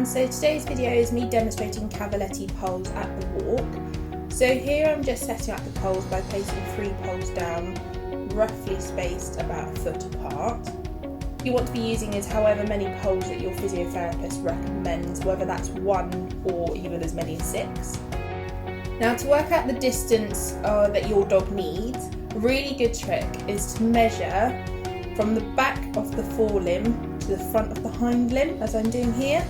everyone, so today's video is me demonstrating Cavaletti poles at the walk. So here I'm just setting up the poles by placing 3 poles down, roughly spaced about a foot apart. What you want to be using is however many poles that your physiotherapist recommends, whether that's 1 or even as many as 6. Now, to work out the distance that your dog needs, a really good trick is to measure from the back of the forelimb to the front of the hind limb, as I'm doing here,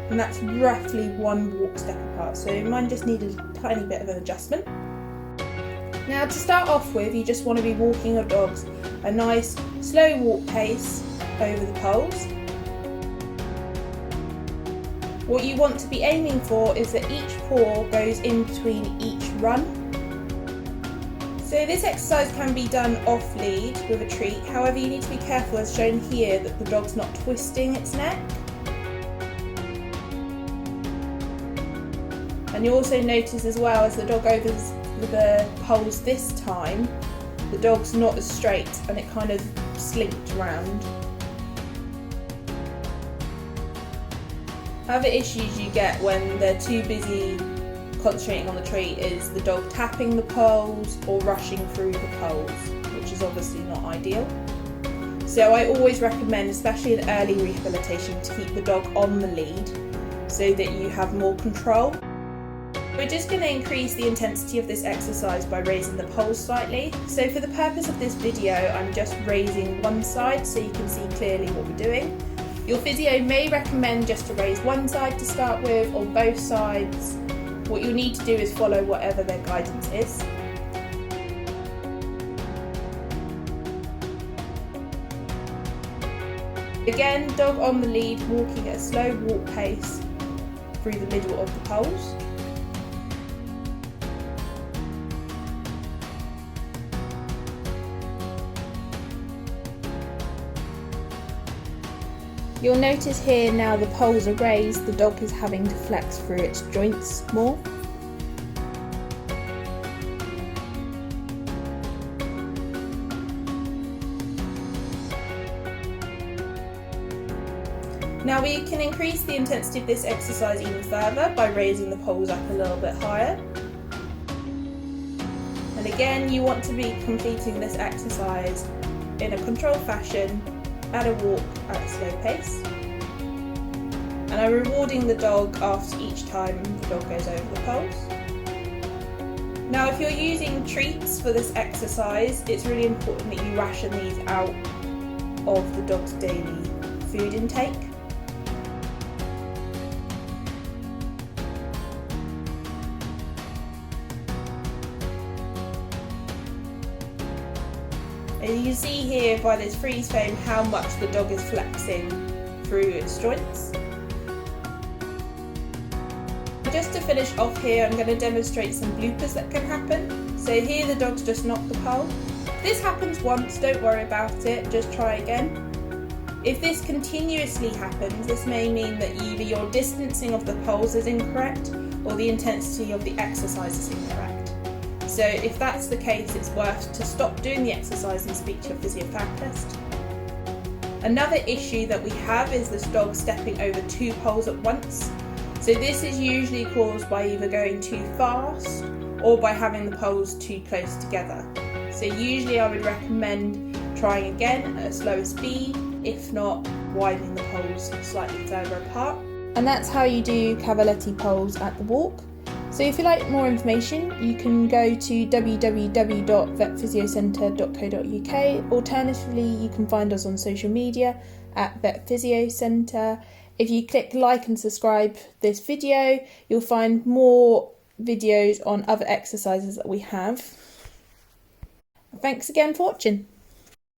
and that's roughly 1 walk step apart, so mine just needed a tiny bit of an adjustment. Now, to start off with, you just want to be walking your dogs a nice slow walk pace over the poles. What you want to be aiming for is that each paw goes in between each run. So this exercise can be done off lead with a treat, however you need to be careful, as shown here, that the dog's not twisting its neck. And you also notice as well, as the dog goes with the poles this time, the dog's not as straight and it kind of slinked around. Other issues you get when they're too busy concentrating on the treat is the dog tapping the poles or rushing through the poles, which is obviously not ideal. So I always recommend, especially in early rehabilitation, to keep the dog on the lead so that you have more control. We're just going to increase the intensity of this exercise by raising the poles slightly. So for the purpose of this video, I'm just raising one side so you can see clearly what we're doing. Your physio may recommend just to raise one side to start with, or both sides. What you'll need to do is follow whatever their guidance is. Again, dog on the lead, walking at a slow walk pace through the middle of the poles. You'll notice here now the poles are raised, the dog is having to flex through its joints more. Now we can increase the intensity of this exercise even further by raising the poles up a little bit higher. And again, you want to be completing this exercise in a controlled fashion at a walk at a slow pace. And I'm rewarding the dog after each time the dog goes over the poles. Now, if you're using treats for this exercise, it's really important that you ration these out of the dog's daily food intake. And you see here by this freeze frame how much the dog is flexing through its joints. Just to finish off here, I'm going to demonstrate some bloopers that can happen. So here the dog's just knocked the pole. If this happens once, don't worry about it, just try again. If this continuously happens, this may mean that either your distancing of the poles is incorrect or the intensity of the exercise is incorrect. So if that's the case, it's worth to stop doing the exercise and speak to your physiotherapist. Another issue that we have is this dog stepping over 2 poles at once. So this is usually caused by either going too fast or by having the poles too close together. So usually I would recommend trying again at a slower speed, if not widening the poles slightly further apart. And that's how you do Cavaletti poles at the walk. So if you'd like more information, you can go to www.vetphysiocentre.co.uk. Alternatively, you can find us on social media at Vet Physio Centre. If you click like and subscribe this video, you'll find more videos on other exercises that we have. Thanks again for watching.